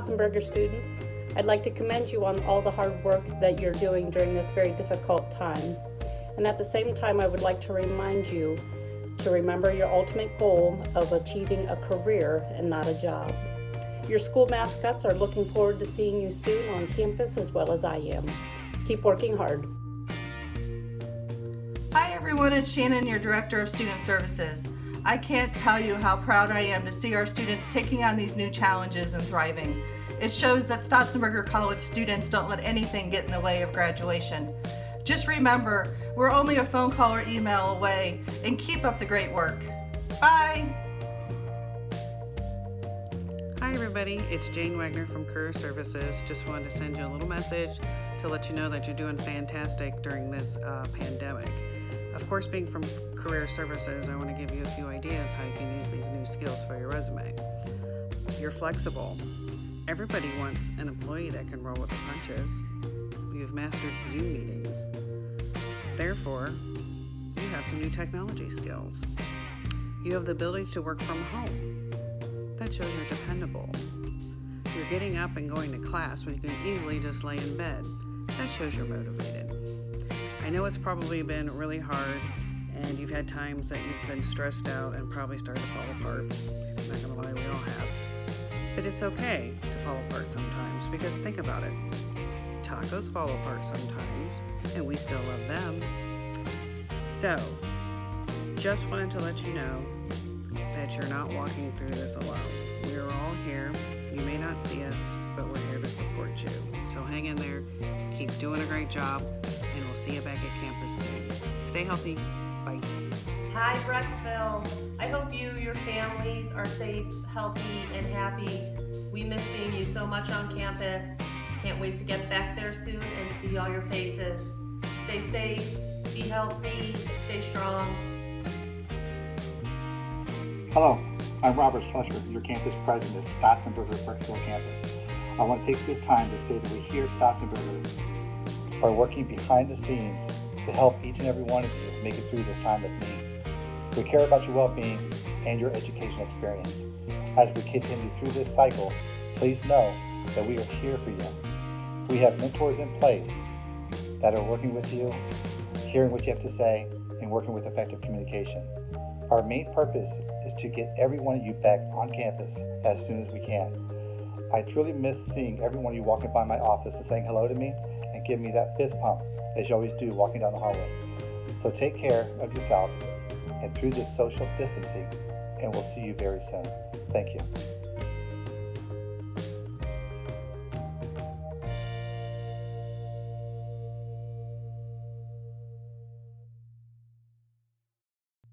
Stautzenberger students, I'd like to commend you on all the hard work that you're doing during this very difficult time. And at the same time, I would like to remind you to remember your ultimate goal of achieving a career and not a job. Your school mascots are looking forward to seeing you soon on campus as well as I am. Keep working hard. Hi everyone, it's Shannon, your Director of Student Services. I can't tell you how proud I am to see our students taking on these new challenges and thriving. It shows that Stautzenberger College students don't let anything get in the way of graduation. Just remember, we're only a phone call or email away, and keep up the great work. Bye! Hi everybody, it's Jane Wagner from Career Services. Just wanted to send you a little message to let you know that you're doing fantastic during this pandemic. Of course, being from Career Services, I want to give you a few ideas how you can use these new skills for your resume. You're flexible. Everybody wants an employee that can roll with the punches. You've mastered Zoom meetings. Therefore, you have some new technology skills. You have the ability to work from home. That shows you're dependable. You're getting up and going to class when you can easily just lay in bed. That shows you're motivated. I know it's probably been really hard and you've had times that you've been stressed out and probably started to fall apart. I'm not gonna lie, we all have. But it's okay to fall apart sometimes because think about it. Tacos fall apart sometimes and we still love them. So, just wanted to let you know that you're not walking through this alone. We are all here. You may not see us, but we're here to support you. So hang in there, keep doing a great job, and we'll see you back at campus soon. Stay healthy. Bye. Hi, Brecksville. I hope you, your families are safe, healthy, and happy. We miss seeing you so much on campus. Can't wait to get back there soon and see all your faces. Stay safe, be healthy, stay strong. Hello, I'm Robert Slusher, your campus president at Stautzenberger Brecksville campus. I want to take this time to say that we here at Stautzenberger are working behind the scenes to help each and every one of you make it through this time of need. We care about your well-being and your education experience. As we continue through this cycle, please know that we are here for you. We have mentors in place that are working with you, hearing what you have to say, and working with effective communication. Our main purpose is to get every one of you back on campus as soon as we can. I truly miss seeing every one of you walking by my office and saying hello to me and giving me that fist pump, as you always do walking down the hallway. So take care of yourself and through this social distancing, and we'll see you very soon. Thank you.